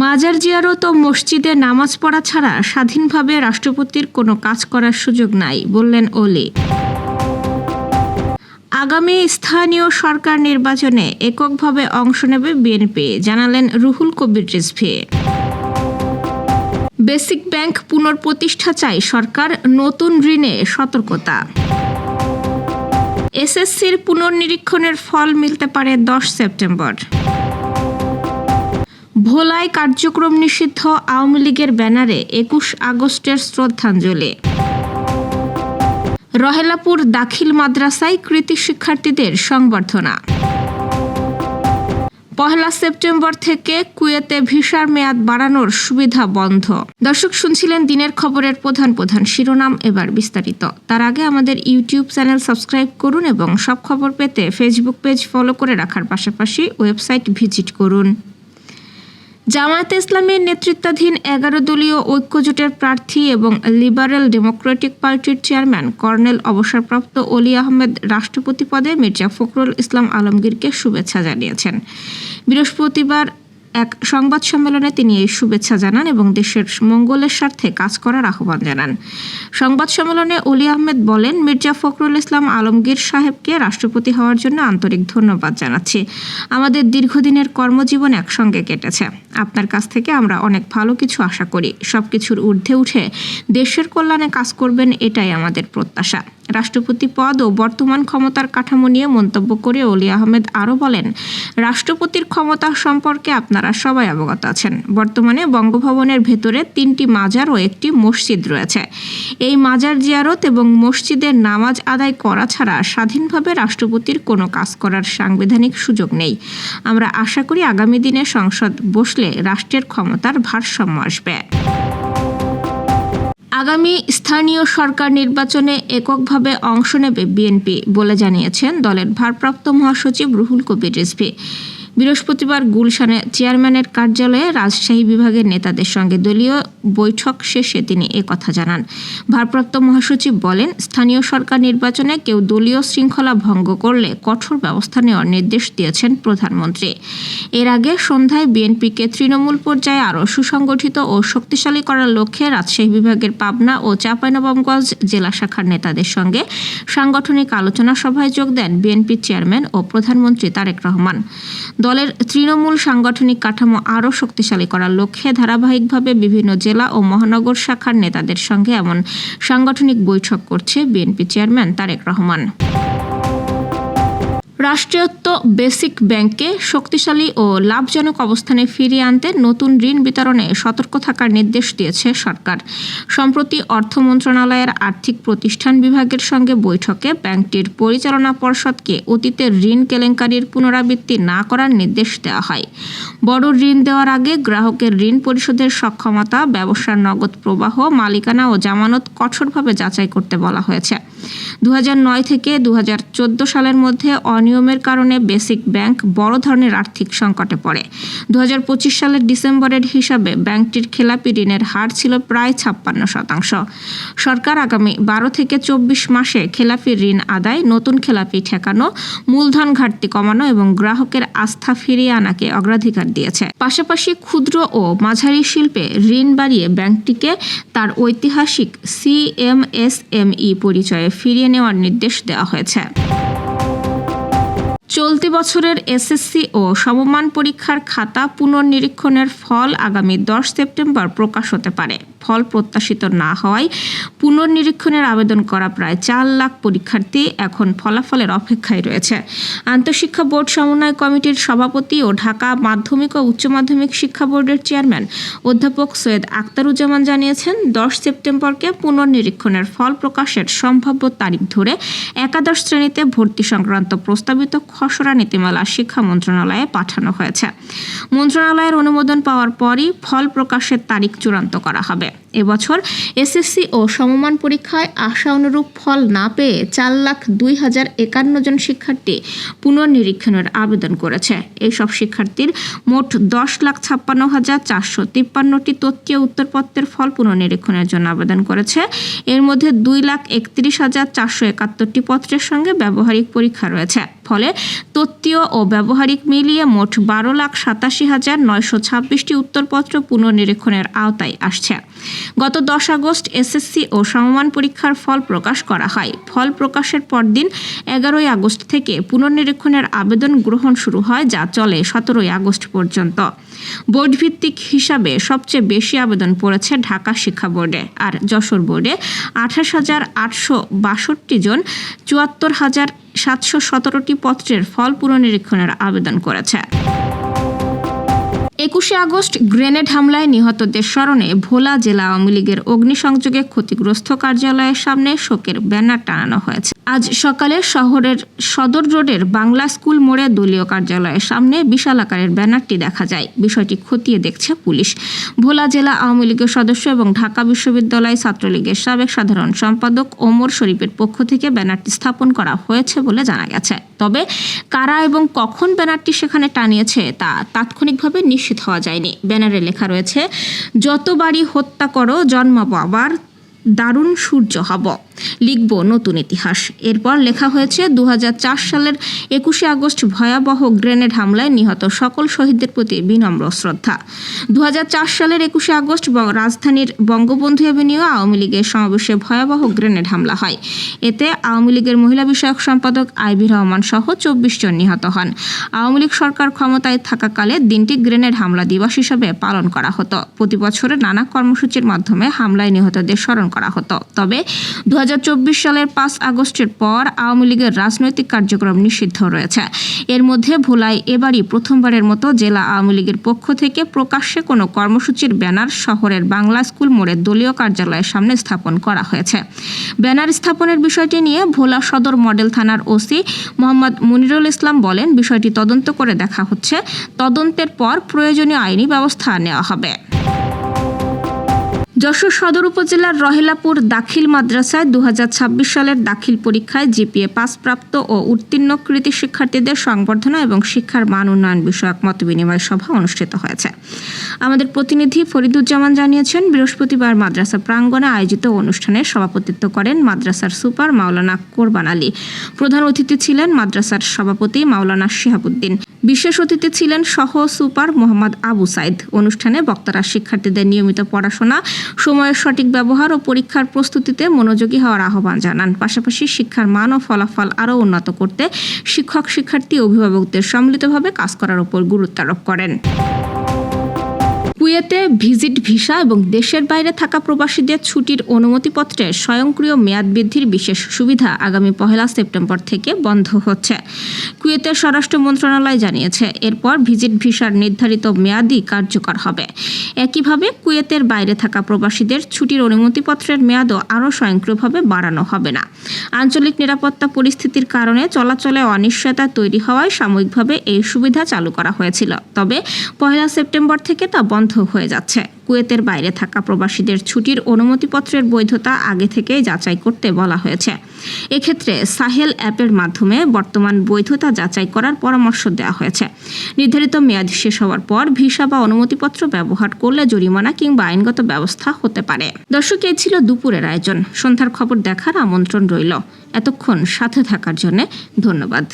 মাজার জিয়ারত ও মসজিদে নামাজ পড়া ছাড়া স্বাধীনভাবে রাষ্ট্রপতির কোনো কাজ করার সুযোগ নাই, বললেন ওলি। আগামী স্থানীয় সরকার নির্বাচনে এককভাবে অংশ নেবে বিএনপি, জানালেন রুহুল কবির রিজভী। বেসিক ব্যাংক পুনঃপ্রতিষ্ঠা চায় সরকার, নতুন ঋণে সতর্কতা। এসএসসির পুনর্নিরীক্ষণের ফল মিলতে পারে 10 সেপ্টেম্বর। ভোলায় কার্যক্রম নিষিদ্ধ আওয়ামী লীগের ব্যানারে 21 আগস্টের শ্রদ্ধাঞ্জলি। রহেলাপুর দাখিল মাদ্রাসায় কৃতি শিক্ষার্থীদের সংবর্ধনা। 1 সেপ্টেম্বর থেকে কুয়েতে ভিসার মেয়াদ বাড়ানোর সুবিধা বন্ধ। দর্শক, শুনছিলেন দিনের খবরের প্রধান প্রধান শিরোনাম, এবার বিস্তারিত। তার আগে আমাদের ইউটিউব চ্যানেল সাবস্ক্রাইব করুন এবং সব খবর পেতে ফেসবুক পেজ ফলো করে রাখার পাশাপাশি ওয়েবসাইট ভিজিট করুন। জামায়াতে ইসলামীর নেতৃত্বাধীন 11 দলীয় ঐক্যজোটের প্রার্থী এবং লিবারেল ডেমোক্রেটিক পার্টির চেয়ারম্যান কর্নেল অবসরপ্রাপ্ত অলি আহমেদ রাষ্ট্রপতি পদে মির্জা ফখরুল ইসলাম আলমগীরকে শুভেচ্ছা জানিয়েছেন। বৃহস্পতিবার এক সংবাদ সম্মেলনে তিনি এই শুভেচ্ছা জানান এবং দেশের মঙ্গলের স্বার্থে কাজ করার আহ্বান জানান। সংবাদ সম্মেলনে অলি আহমেদ বলেন, মির্জা ফখরুল ইসলাম আলমগীর সাহেবকে রাষ্ট্রপতি হওয়ার জন্য আন্তরিক ধন্যবাদ জানাচ্ছি। আমাদের দীর্ঘদিনের কর্মজীবন একসঙ্গে কেটেছে। আপনার কাছ থেকে আমরা অনেক ভালো কিছু আশা করি। সবকিছুর ঊর্ধ্বে উঠে দেশের কল্যাণে কাজ করবেন, এটাই আমাদের প্রত্যাশা। রাষ্ট্রপতি পদ ও বর্তমান ক্ষমতার কাঠামো নিয়ে মন্তব্য করে অলি আহমেদ আরও বলেন, রাষ্ট্রপতির ক্ষমতা সম্পর্কে আপনারা সবাই অবগত আছেন। বর্তমানে বঙ্গভবনের ভেতরে 3টি মাজার ও একটি মসজিদ রয়েছে। এই মাজার জিয়ারত এবং মসজিদের নামাজ আদায় করা ছাড়া স্বাধীনভাবে রাষ্ট্রপতির কোনো কাজ করার সাংবিধানিক সুযোগ নেই। আমরা আশা করি আগামী দিনে সংসদ বসলে রাষ্ট্রের ক্ষমতার ভারসাম্য আসবে। আগামী স্থানীয় সরকার নির্বাচনে এককভাবে অংশ নেবে বিএনপি বলে জানিয়েছেন দলের ভারপ্রাপ্ত মহাসচিব রুহুল কবির রিজভী। বৃহস্পতিবার গুলশানে চেয়ারম্যানের কার্যালয়ে রাজশাহী বিভাগের নেতাদের সঙ্গে দলীয় বৈঠক শেষে তিনি একথা জানান। ভারপ্রাপ্ত মহাসচিব বলেন, স্থানীয় সরকার নির্বাচনে কেউ দলীয় শৃঙ্খলা ভঙ্গ করলে কঠোর ব্যবস্থা নেওয়ার নির্দেশ দিয়েছেন প্রধানমন্ত্রী। এর আগে সন্ধ্যায় বিএনপিকে তৃণমূল পর্যায়ে আরও সুসংগঠিত ও শক্তিশালী করার লক্ষ্যে রাজশাহী বিভাগের পাবনা ও চাঁপাইনবাবগঞ্জ জেলা শাখার নেতাদের সঙ্গে সাংগঠনিক আলোচনা সভায় যোগ দেন বিএনপি চেয়ারম্যান ও প্রধানমন্ত্রী তারেক রহমান। দলের তৃণমূল সাংগঠনিক কাঠামো আরও শক্তিশালী করার লক্ষ্যে ধারাবাহিকভাবে বিভিন্ন জেলা ও মহানগর শাখার নেতাদের সঙ্গে এমন সাংগঠনিক বৈঠক করছে বিএনপি চেয়ারম্যান তারেক রহমান। রাষ্ট্রায়ত্ত বেসিক ব্যাংককে শক্তিশালী ও লাভজনক অবস্থানে ফিরিয়ে আনতে নতুন ঋণ বিতরণে সতর্ক থাকার নির্দেশ দিয়েছে সরকার। সম্প্রতি অর্থ মন্ত্রণালয়ের আর্থিক প্রতিষ্ঠান বিভাগের সঙ্গে বৈঠকে ব্যাংকটির পরিচালনা পর্ষদকে অতীতের ঋণ কেলেঙ্কারির পুনরাবৃত্তি না করার নির্দেশ দেওয়া হয়। বড় ঋণ দেওয়ার আগে গ্রাহকের ঋণ পরিশোধের সক্ষমতা, ব্যবসার নগদ প্রবাহ, মালিকানা ও জামানত কঠোরভাবে যাচাই করতে বলা হয়েছে। 2009 থেকে 2014 সালের মধ্যে অনিয়মের কারণে বেসিক ব্যাংক বড় ধরনের আর্থিক সংকটে পড়ে। 2025 সালের ডিসেম্বরের হিসাবে ব্যাংকটির খেলাপি ঋণের হার ছিল প্রায় 56%। সরকার আগামী 12 থেকে 24 মাসে খেলাপি ঋণ আদায়, নতুন খেলাপি ঠেকানো, মূলধন ঘাটতি কমানো এবং গ্রাহকের আস্থা ফিরিয়ে আনাকে অগ্রাধিকার দিয়েছে। পাশাপাশি ক্ষুদ্র ও মাঝারি শিল্পে ঋণ বাড়িয়ে ব্যাংকটিকে তার ঐতিহাসিক সিএমএসএমই পরিচয়ে ফিরিয়ে নেওয়ার নির্দেশ দেওয়া হয়েছে। চলতি বছরের এসএসসি ও সমমান পরীক্ষার খাতা পুনর্নিরীক্ষণের ফল আগামী 10 সেপ্টেম্বর প্রকাশ হতে পারে। ফল প্রত্যাশিত না হওয়ায় পুনর্নিরীক্ষণের আবেদন করা প্রায় 4 লাখ পরীক্ষার্থী এখন ফলাফলের অপেক্ষায় রয়েছে। আন্তঃশিক্ষা বোর্ড সমন্বয় কমিটির সভাপতি ও ঢাকা মাধ্যমিক ও উচ্চ মাধ্যমিক শিক্ষা বোর্ডের চেয়ারম্যান অধ্যাপক সৈয়দ আখতারুজ্জামান জানিয়েছেন, 10 সেপ্টেম্বরকে পুনর্নিরীক্ষণের ফল প্রকাশের সম্ভাব্য তারিখ ধরে একাদশ শ্রেণীতে ভর্তি সংক্রান্ত প্রস্তাবিত খসড়া নীতিমালা শিক্ষা মন্ত্রণালয়ে পাঠানো হয়েছে। মন্ত্রণালয়ের অনুমোদন পাওয়ার পরই ফল প্রকাশের তারিখ চূড়ান্ত করা হবে। এবছর এসএসসি ও সমমান পরীক্ষায় আশা অনুরূপ ফল না পেয়ে 4,02,051 জন শিক্ষার্থী পুনর্নিরীক্ষণের আবেদন করেছে। এইসব শিক্ষার্থীর মোট 10,56,453টি তথ্যীয় উত্তরপত্রের ফল পুনর্নিরীক্ষণের জন্য আবেদন করেছে। এর মধ্যে 2,31,471টি পত্রের সঙ্গে ব্যবহারিক পরীক্ষা রয়েছে। ফলে তত্ত্বীয় ও ব্যবহারিক মিলিয়ে মোট 12,87,926টি উত্তরপত্র পুনর্নিরীক্ষণের আওতায় আসছে। গত 10 আগস্ট এসএসসি ও সমমান পরীক্ষার ফল প্রকাশ করা হয়। ফল প্রকাশের পরদিন 11 আগস্ট থেকে পুনর্নিরীক্ষণের আবেদন গ্রহণ শুরু হয়, যা চলে 17 আগস্ট পর্যন্ত। বোর্ড ভিত্তিক হিসাবে সবচেয়ে বেশি আবেদন পড়েছে ঢাকা শিক্ষা বোর্ডে, আর যশোর বোর্ডে 28,862 জন 74,717টি পত্রের ফল পুনর্নিরীক্ষণের আবেদন করেছে। 21 আগস্ট গ্রেনেড হামলায় নিহতদের স্মরণে ভোলা জেলা আওয়ামী লীগের অগ্নিসংযোগে ক্ষতিগ্রস্ত কার্যালয়ের সামনে শোকের ব্যানার টানানো হয়েছে। আজ সকালে শহরের সদর রোডের বাংলা স্কুল মোড়ে দলীয় কার্যালয়ের সামনে বিশাল আকারের ব্যানারটি দেখা যায়। বিষয়টি খতিয়ে দেখছে পুলিশ। ভোলা জেলা আওয়ামী লীগের সদস্য এবং ঢাকা বিশ্ববিদ্যালয় ছাত্রলীগের সাবেক সাধারণ সম্পাদক ওমর শরীফের পক্ষ থেকে ব্যানারটি স্থাপন করা হয়েছে বলে জানা গেছে। তবে কারা এবং কখন ব্যানারটি সেখানে টানিয়েছে তা তাৎক্ষণিকভাবে নিশ্চিত হওয়া যায়নি। ব্যানারে লেখা রয়েছে, যতবারই হত্যা করো জন্মাবো আবার, দারুণ সূর্য হব, লিখব নতুন ইতিহাস। এরপর লেখা হয়েছে 2004 সালের 21 আগস্ট ভয়াবহ গ্রেনেড হামলায় নিহত সকল শহীদদের প্রতি বিনম্র শ্রদ্ধা। 2004 সালের 21 আগস্ট রাজধানীর বঙ্গবন্ধু এভিনিউ আওয়ামী লীগের সমাবেশে ভয়াবহ গ্রেনেড হামলা হয়। এতে আওয়ামী লীগের মহিলা বিষয়ক সম্পাদক আইভি রহমান সহ 24 জন নিহত হন। আওয়ামী লীগ সরকার ক্ষমতায় থাকাকালে দিনটি গ্রেনেড হামলা দিবস হিসেবে পালন করা হতো। প্রতি বছরে নানা কর্মসূচির মাধ্যমে হামলায় নিহতদের স্মরণ করা হতো। তবে 2024 সালের 5 আগস্টের পর আওয়ামী লীগের রাজনৈতিক কার্যক্রম নিষিদ্ধ রয়েছে। এর মধ্যে ভোলায় এবারই প্রথমবারের মতো জেলা আওয়ামী লীগের পক্ষ থেকে প্রকাশ্যে কোনো কর্মসূচির ব্যানার শহরের বাংলা স্কুল মোড়ে দলীয় কার্যালয়ের সামনে স্থাপন করা হয়েছে। ব্যানার স্থাপনের বিষয়টি নিয়ে ভোলা সদর মডেল থানার ওসি মোহাম্মদ মুনিরুল ইসলাম বলেন, বিষয়টি তদন্ত করে দেখা হচ্ছে। তদন্তের পর প্রয়োজনীয় আইনি ব্যবস্থা নেওয়া হবে। যশোর সদর উপজেলার রহেলাপুর দাখিল মাদ্রাসায় 2026 সালের দাখিল পরীক্ষায় জিপিএ পাস প্রাপ্ত ও উত্তীর্ণ কৃতী শিক্ষার্থীদের সংবর্ধনা এবং শিক্ষার মান উন্নয়ন বিষয়ক মতবিনিময় সভা অনুষ্ঠিত হয়েছে। আমাদের প্রতিনিধি ফরিদুজ্জামান জানিয়েছেন, বৃহস্পতিবার মাদ্রাসা প্রাঙ্গণে আয়োজিত অনুষ্ঠানে সভাপতিত্ব করেন মাদ্রাসার সুপার মাওলানা কোরবান আলী। প্রধান অতিথি ছিলেন মাদ্রাসার সভাপতি মাওলানা শিহাবুদ্দিন। বিশেষ অতিথি ছিলেন সহ সুপার মোহাম্মদ আবু সাইদ। অনুষ্ঠানে বক্তারা শিক্ষার্থীদের নিয়মিত পড়াশোনা, সময়ের সঠিক ব্যবহার ও পরীক্ষার প্রস্তুতিতে মনোযোগী হওয়ার আহ্বান জানান। পাশাপাশি শিক্ষার মান ও ফলাফল আরও উন্নত করতে শিক্ষক, শিক্ষার্থী, অভিভাবকদের সম্মিলিতভাবে কাজ করার উপর গুরুত্ব আরোপ করেন। কুয়েতে ভিজিট ভিসা এবং দেশের বাইরে থাকা প্রবাসীদের ছুটির অনুমতিপত্রের স্বয়ংক্রিয় মেয়াদ বৃদ্ধির বিশেষ সুবিধা আগামী 1 সেপ্টেম্বর থেকে বন্ধ হচ্ছে। কুয়েতের স্বরাষ্ট্র মন্ত্রণালয় জানিয়েছে, এরপর ভিজিট ভিসার নির্ধারিত মেয়াদই কার্যকর হবে। একইভাবে কুয়েতের বাইরে থাকা প্রবাসীদের ছুটির অনুমতিপত্রের মেয়াদও আরও স্বয়ংক্রিয়ভাবে বাড়ানো হবে না। আঞ্চলিক নিরাপত্তা পরিস্থিতির কারণে চলাচলে অনিশ্চয়তা তৈরি হওয়ায় সাময়িকভাবে এই সুবিধা চালু করা হয়েছিল। তবে 1 সেপ্টেম্বর থেকে তা বন্ধ হয়ে যাচ্ছে। কুয়েতের বাইরে থাকা প্রবাসীদের ছুটির অনুমতিপত্রের বৈধতা আগে থেকেই যাচাই করতে বলা হয়েছে। এক্ষেত্রে সাহেল অ্যাপের মাধ্যমে বর্তমান বৈধতা যাচাই করার পরামর্শ দেওয়া হয়েছে। নির্ধারিত মেয়াদ শেষ হওয়ার পর ভিসা বা অনুমতিপত্র ব্যবহার করলে জরিমানা কিংবা আইনগত ব্যবস্থা হতে পারে। দর্শক, এই ছিল দুপুরের আয়োজন। সন্ধ্যার খবর দেখার আমন্ত্রণ রইল। এতক্ষণ সাথে থাকার জন্য ধন্যবাদ।